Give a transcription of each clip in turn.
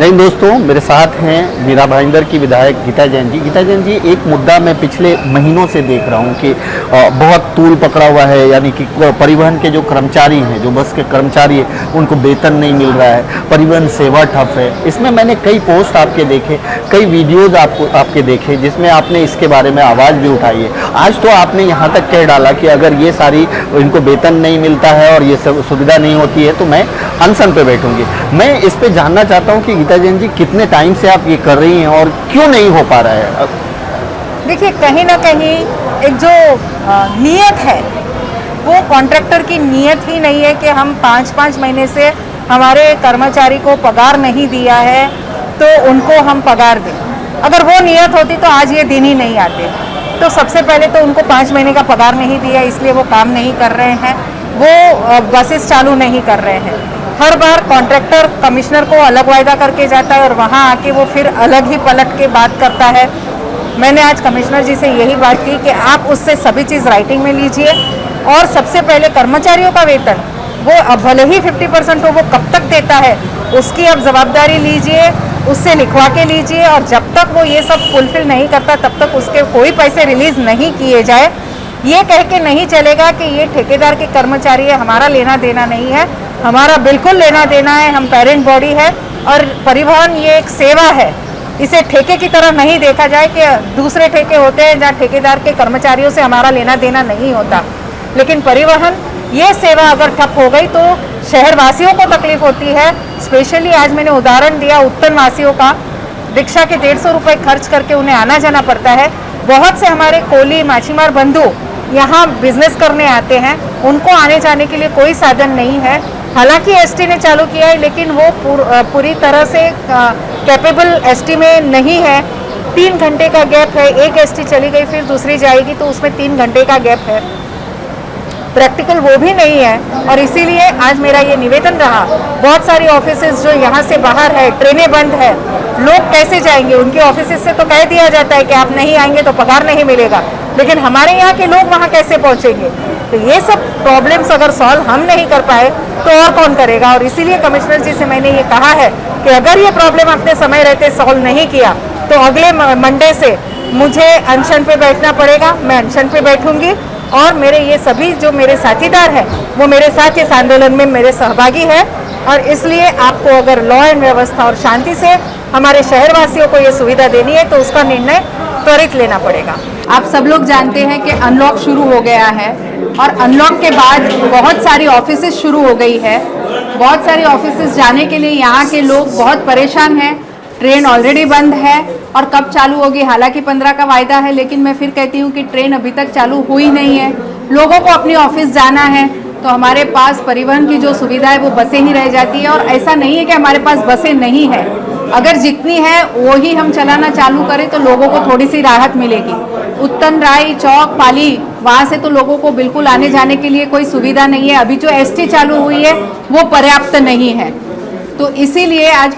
नहीं दोस्तों, मेरे साथ हैं मीरा भाईंदर की विधायक गीता जैन जी। गीता जैन जी, एक मुद्दा मैं पिछले महीनों से देख रहा हूं कि बहुत तूल पकड़ा हुआ है, यानी कि परिवहन के जो कर्मचारी हैं, जो बस के कर्मचारी हैं, उनको वेतन नहीं मिल रहा है, परिवहन सेवा ठप है। इसमें मैंने कई पोस्ट आपके देखे, कई वीडियोज़ आपके देखे जिसमें आपने इसके बारे में आवाज़ भी उठाई है। आज तो आपने यहाँ तक कह डाला कि अगर ये सारी इनको वेतन नहीं मिलता है और ये सब सुविधा नहीं होती है तो मैं अनशन पे बैठूंगी। मैं इस पे जानना चाहता हूँ कि गीता जैन जी, कितने टाइम से आप ये कर रही हैं और क्यों नहीं हो पा रहा है? देखिए, कहीं ना कहीं एक जो नीयत है वो कॉन्ट्रैक्टर की नीयत ही नहीं है कि हम 5-5 महीने से हमारे कर्मचारी को पगार नहीं दिया है तो उनको हम पगार दें। अगर वो नीयत होती तो आज ये दिन ही नहीं आते। तो सबसे पहले तो उनको 5 महीने का पगार नहीं दिया, इसलिए वो काम नहीं कर रहे हैं, वो बसेस चालू नहीं कर रहे हैं। हर बार कॉन्ट्रैक्टर कमिश्नर को अलग वायदा करके जाता है और वहाँ आके वो फिर अलग ही पलट के बात करता है। मैंने आज कमिश्नर जी से यही बात की कि आप उससे सभी चीज़ राइटिंग में लीजिए और सबसे पहले कर्मचारियों का वेतन वो अब भले ही 50% हो, वो कब तक देता है उसकी अब जवाबदारी लीजिए, उससे लिखवा के लीजिए और जब तक वो ये सब फुलफिल नहीं करता तब तक उसके कोई पैसे रिलीज़ नहीं किए जाए। ये कह के नहीं चलेगा कि ये ठेकेदार के कर्मचारी है, हमारा लेना देना नहीं है। हमारा बिल्कुल लेना देना है, हम पेरेंट बॉडी है और परिवहन ये एक सेवा है। इसे ठेके की तरह नहीं देखा जाए कि दूसरे ठेके होते हैं जहाँ ठेकेदार के कर्मचारियों से हमारा लेना देना नहीं होता, लेकिन परिवहन ये सेवा अगर ठप हो गई तो शहरवासियों को तकलीफ होती है। स्पेशली आज मैंने उदाहरण दिया उत्तन वासियों का, रिक्शा के 150 रुपये खर्च करके उन्हें आना जाना पड़ता है। बहुत से हमारे कोली माछीमार बंधु यहाँ बिजनेस करने आते हैं, उनको आने जाने के लिए कोई साधन नहीं है। हालांकि एसटी ने चालू किया है लेकिन वो पूरी तरह से कैपेबल एसटी में नहीं है। 3 घंटे का गैप है, एक एसटी चली गई फिर दूसरी जाएगी तो उसमें 3 घंटे का गैप है, प्रैक्टिकल वो भी नहीं है। और इसीलिए आज मेरा ये निवेदन रहा, बहुत सारी ऑफिसेज जो यहाँ से बाहर है, ट्रेनें बंद है, लोग कैसे जाएंगे? उनके ऑफिसेज से तो कह दिया जाता है कि आप नहीं आएंगे तो पगार नहीं मिलेगा, लेकिन हमारे यहाँ के लोग वहाँ कैसे पहुँचेंगे? तो ये सब प्रॉब्लम्स अगर सॉल्व हम नहीं कर पाए तो और कौन करेगा? और इसीलिए कमिश्नर जी से मैंने ये कहा है कि अगर ये प्रॉब्लम अपने समय रहते सॉल्व नहीं किया तो अगले मंडे से मुझे अनशन पे बैठना पड़ेगा। मैं अनशन पे बैठूंगी और मेरे ये सभी जो मेरे साथीदार हैं वो मेरे साथ इस आंदोलन में मेरे सहभागी हैं। और इसलिए आपको अगर लॉ एंड व्यवस्था और शांति से हमारे शहरवासियों को ये सुविधा देनी है तो उसका निर्णय त्वरित लेना पड़ेगा। आप सब लोग जानते हैं कि अनलॉक शुरू हो गया है और अनलॉक के बाद बहुत सारी ऑफिसेज शुरू हो गई है। बहुत सारी ऑफिसेज जाने के लिए यहाँ के लोग बहुत परेशान हैं। ट्रेन ऑलरेडी बंद है और कब चालू होगी? हालांकि 15 का वायदा है, लेकिन मैं फिर कहती हूँ कि ट्रेन अभी तक चालू हुई नहीं है। लोगों को अपनी ऑफिस जाना है तो हमारे पास परिवहन की जो सुविधा है वो बसें ही रह जाती है। और ऐसा नहीं है कि हमारे पास बसें नहीं है, अगर जितनी है वो ही हम चलाना चालू करें तो लोगों को थोड़ी सी राहत मिलेगी। उत्तन राय चौक पाली वहाँ से तो लोगों को बिल्कुल आने जाने के लिए कोई सुविधा नहीं है। अभी जो एसटी चालू हुई है वो पर्याप्त नहीं है। तो इसीलिए आज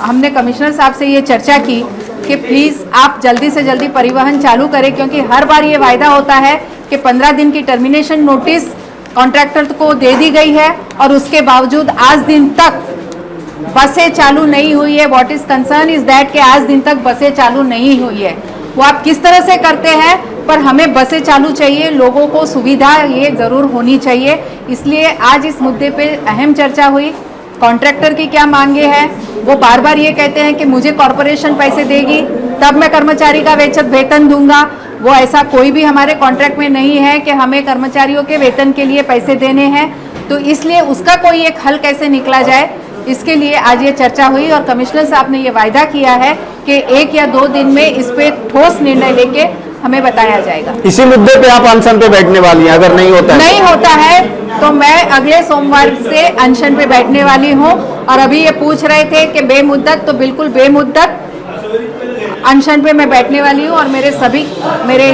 हमने कमिश्नर साहब से ये चर्चा की कि प्लीज़ आप जल्दी से जल्दी परिवहन चालू करें, क्योंकि हर बार ये वायदा होता है कि 15 दिन की टर्मिनेशन नोटिस कॉन्ट्रैक्टर को दे दी गई है और उसके बावजूद आज दिन तक बसें चालू नहीं हुई है। What is concern is that कि आज दिन तक बसें चालू नहीं हुई है। वो आप किस तरह से करते हैं, पर हमें बसें चालू चाहिए, लोगों को सुविधा ये ज़रूर होनी चाहिए। इसलिए आज इस मुद्दे पे अहम चर्चा हुई। कॉन्ट्रैक्टर की क्या मांगे हैं? वो बार बार ये कहते हैं कि मुझे कॉरपोरेशन पैसे देगी तब मैं कर्मचारी का वेतन दूंगा। वो ऐसा कोई भी हमारे कॉन्ट्रैक्ट में नहीं है कि हमें कर्मचारियों के वेतन के लिए पैसे देने हैं। तो इसलिए उसका कोई एक हल कैसे निकला जाए, इसके लिए आज ये चर्चा हुई और कमिश्नर साहब ने ये वायदा किया है कि 1 या 2 दिन में इस पे ठोस निर्णय लेके हमें बताया जाएगा। इसी मुद्दे पे आप अनशन पे बैठने वाली हैं? अगर नहीं होता है तो मैं अगले सोमवार से अनशन पे बैठने वाली हूँ। और अभी ये पूछ रहे थे कि बेमुद्दत, तो बिल्कुल बेमुद्दत अनशन पे मैं बैठने वाली हूँ। और मेरे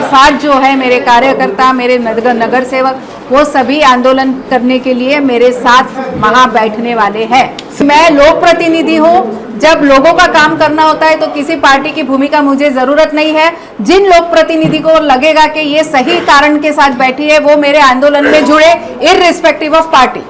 साथ जो है मेरे कार्यकर्ता, मेरे नगर सेवक, वो सभी आंदोलन करने के लिए मेरे साथ वहाँ बैठने वाले हैं। मैं लोक प्रतिनिधि हूँ, जब लोगों का काम करना होता है तो किसी पार्टी की भूमिका मुझे ज़रूरत नहीं है। जिन लोक प्रतिनिधि को लगेगा कि ये सही कारण के साथ बैठी है वो मेरे आंदोलन में जुड़े, इररिस्पेक्टिव ऑफ पार्टी।